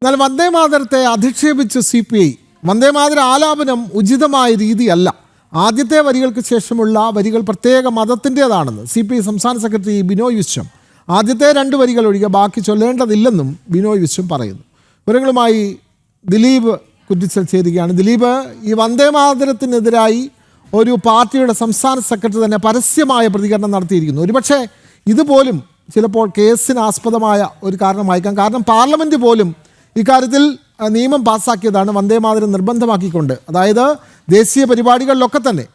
എന്നാൽ വന്ദേമാതരത്തെ അധിക്ഷേപിച്ച് CPI വന്ദേമാതര ആലാപനം ഉചിതമായ രീതിയല്ല. ആദ്യത്തെ വരികൾക്ക് ശേഷമുള്ള വരികൾ പ്രത്യേക മതത്തിൻ്റേതാണെന്ന് CPI സംസ്ഥാന സെക്രട്ടറി ബിനോയ് വിശ്വം. ആദ്യത്തെ 2 വരികൾ ഒഴികെ ബാക്കി ചൊല്ലേണ്ടതില്ലെന്നും ബിനോയ് വിശ്വം പറയുന്നു. വിവരങ്ങളുമായി ദിലീപ് കുറ്റിച്ചൽ ചേരുകയാണ്. ദിലീപ്, ഈ വന്ദേമാതരത്തിനെതിരായി ഒരു പാർട്ടിയുടെ സംസ്ഥാന സെക്രട്ടറി തന്നെ പരസ്യമായ പ്രതികരണം നടത്തിയിരിക്കുന്നു. ഒരുപക്ഷെ ഇതുപോലും ചിലപ്പോൾ കേസിനാസ്പദമായ ഒരു കാരണമായിരിക്കാം. കാരണം പാർലമെൻറ്റ് പോലും ഇക്കാര്യത്തിൽ നിയമം പാസ്സാക്കിയതാണ് വന്ദേമാതരം നിർബന്ധമാക്കിക്കൊണ്ട്. അതായത് ദേശീയ പരിപാടികളിലൊക്കെ തന്നെ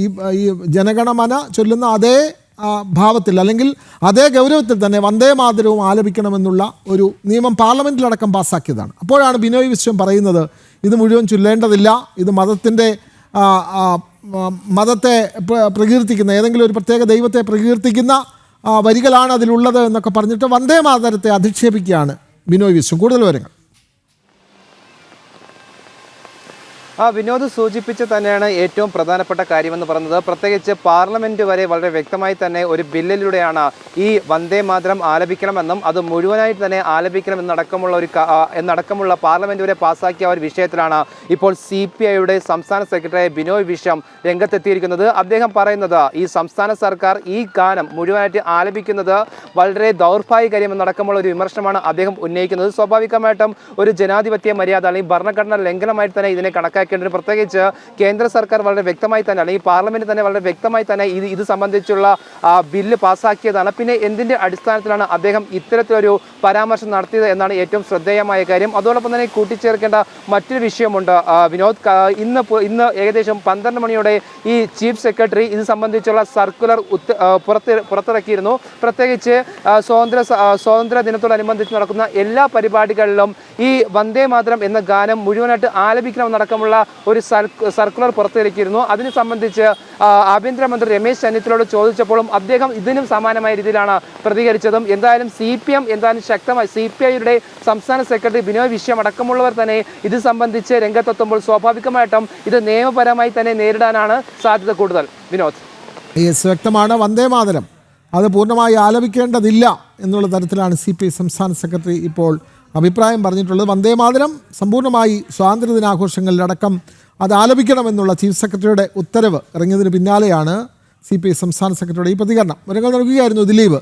ഈ ജനഗണമന ചൊല്ലുന്ന അതേ ഭാവത്തിൽ അല്ലെങ്കിൽ അതേ ഗൗരവത്തിൽ തന്നെ വന്ദേമാതരവും ആലപിക്കണമെന്നുള്ള ഒരു നിയമം പാർലമെൻറ്റിലടക്കം പാസ്സാക്കിയതാണ്. അപ്പോഴാണ് ബിനോയ് വിശ്വം പറയുന്നത് ഇത് മുഴുവൻ ചൊല്ലേണ്ടതില്ല, ഇത് മതത്തെ പ്രകീർത്തിക്കുന്ന ഏതെങ്കിലും ഒരു പ്രത്യേക ദൈവത്തെ പ്രകീർത്തിക്കുന്ന വരികളാണ് അതിലുള്ളത് എന്നൊക്കെ പറഞ്ഞിട്ട് വന്ദേമാതരത്തെ അധിക്ഷേപിക്കുകയാണ് ബിനോയ് വിശ്വം. കൂടുതൽ വിവരങ്ങൾ. വിനോദ് സൂചിപ്പിച്ച് തന്നെയാണ് ഏറ്റവും പ്രധാനപ്പെട്ട കാര്യമെന്ന് പറയുന്നത്. പ്രത്യേകിച്ച് പാർലമെന്റ് വരെ വളരെ വ്യക്തമായി തന്നെ ഒരു ബില്ലിലൂടെയാണ് ഈ വന്ദേമാതരം ആലപിക്കണമെന്നും അത് മുഴുവനായിട്ട് തന്നെ ആലപിക്കണമെന്നടക്കമുള്ള പാർലമെന്റ് വരെ പാസ്സാക്കിയ ഒരു വിഷയത്തിലാണ് ഇപ്പോൾ CPIയുടെ സംസ്ഥാന സെക്രട്ടറി ബിനോയ് വിശ്വം രംഗത്തെത്തിയിരിക്കുന്നത്. അദ്ദേഹം പറയുന്നത് ഈ സംസ്ഥാന സർക്കാർ ഈ ഗാനം മുഴുവനായിട്ട് ആലപിക്കുന്നത് വളരെ ദൗർഭാഗ്യകരമെന്നടക്കമുള്ള ഒരു വിമർശനമാണ് അദ്ദേഹം ഉന്നയിക്കുന്നത്. സ്വാഭാവികമായിട്ടും ഒരു ജനാധിപത്യ മര്യാദ അല്ലെങ്കിൽ ഭരണഘടനാ ലംഘനമായിട്ട് തന്നെ ഇതിനെ കണക്കാക്കി. പ്രത്യേകിച്ച് കേന്ദ്ര സർക്കാർ വളരെ വ്യക്തമായി തന്നെ അല്ലെങ്കിൽ പാർലമെന്റ് തന്നെ വളരെ വ്യക്തമായി തന്നെ ഇത് സംബന്ധിച്ചുള്ള ബില്ല് പാസ്സാക്കിയതാണ്. പിന്നെ എന്തിന്റെ അടിസ്ഥാനത്തിലാണ് അദ്ദേഹം ഇത്തരത്തിലൊരു പരാമർശം നടത്തിയത് എന്നാണ് ഏറ്റവും ശ്രദ്ധേയമായ കാര്യം. അതോടൊപ്പം തന്നെ കൂട്ടിച്ചേർക്കേണ്ട മറ്റൊരു വിഷയമുണ്ട് വിനോദ്. ഇന്ന് ഏകദേശം 12 മണിയോടെ ഈ ചീഫ് സെക്രട്ടറി ഇത് സംബന്ധിച്ചുള്ള സർക്കുലർ പുറത്തിറക്കിയിരുന്നു. പ്രത്യേകിച്ച് സ്വാതന്ത്ര്യ ദിനത്തോടനുബന്ധിച്ച് നടക്കുന്ന എല്ലാ പരിപാടികളിലും ഈ വന്ദേമാതരം എന്ന ഗാനം മുഴുവനായിട്ട് ആലപിക്കണമെന്നടക്കമുള്ള ഒരു സർക്കുലർ പുറത്തിറക്കിയിരുന്നു. അതിനെ സംബന്ധിച്ച് ആഭ്യന്തരമന്ത്രി രമേശ് ചെന്നിത്തലയോട് ചോദിച്ചപ്പോഴും അദ്ദേഹം ഇതിനും സമാനമായ രീതിയിലാണ് പ്രതികരിച്ചതും. എന്തായാലും ശക്തമായി CPIയുടെ സംസ്ഥാന സെക്രട്ടറി ബിനോയ് വിശ്വം അടക്കമുള്ളവർ തന്നെ ഇത് സംബന്ധിച്ച് രംഗത്തെത്തുമ്പോൾ സ്വാഭാവികമായിട്ടും ഇത് നിയമപരമായി തന്നെ നേരിടാനാണ് സാധ്യത കൂടുതൽ. വിനോദ്, വ്യക്തമാണ്. വന്ദേമാതരം അത് പൂർണ്ണമായി ആലപിക്കേണ്ടതില്ല എന്നുള്ള തരത്തിലാണ് CPI സംസ്ഥാന സെക്രട്ടറി ഇപ്പോൾ അഭിപ്രായം പറഞ്ഞിട്ടുള്ളത്. വന്ദേമാതരം സമ്പൂർണ്ണമായി സ്വാതന്ത്ര്യദിനാഘോഷങ്ങളിലടക്കം അത് ആലപിക്കണമെന്നുള്ള ചീഫ് സെക്രട്ടറിയുടെ ഉത്തരവ് ഇറങ്ങിയതിന് പിന്നാലെയാണ് CPI സംസ്ഥാന സെക്രട്ടറിയുടെ ഈ പ്രതികരണം. വിവരങ്ങൾ നൽകുകയായിരുന്നു ദിലീപ്.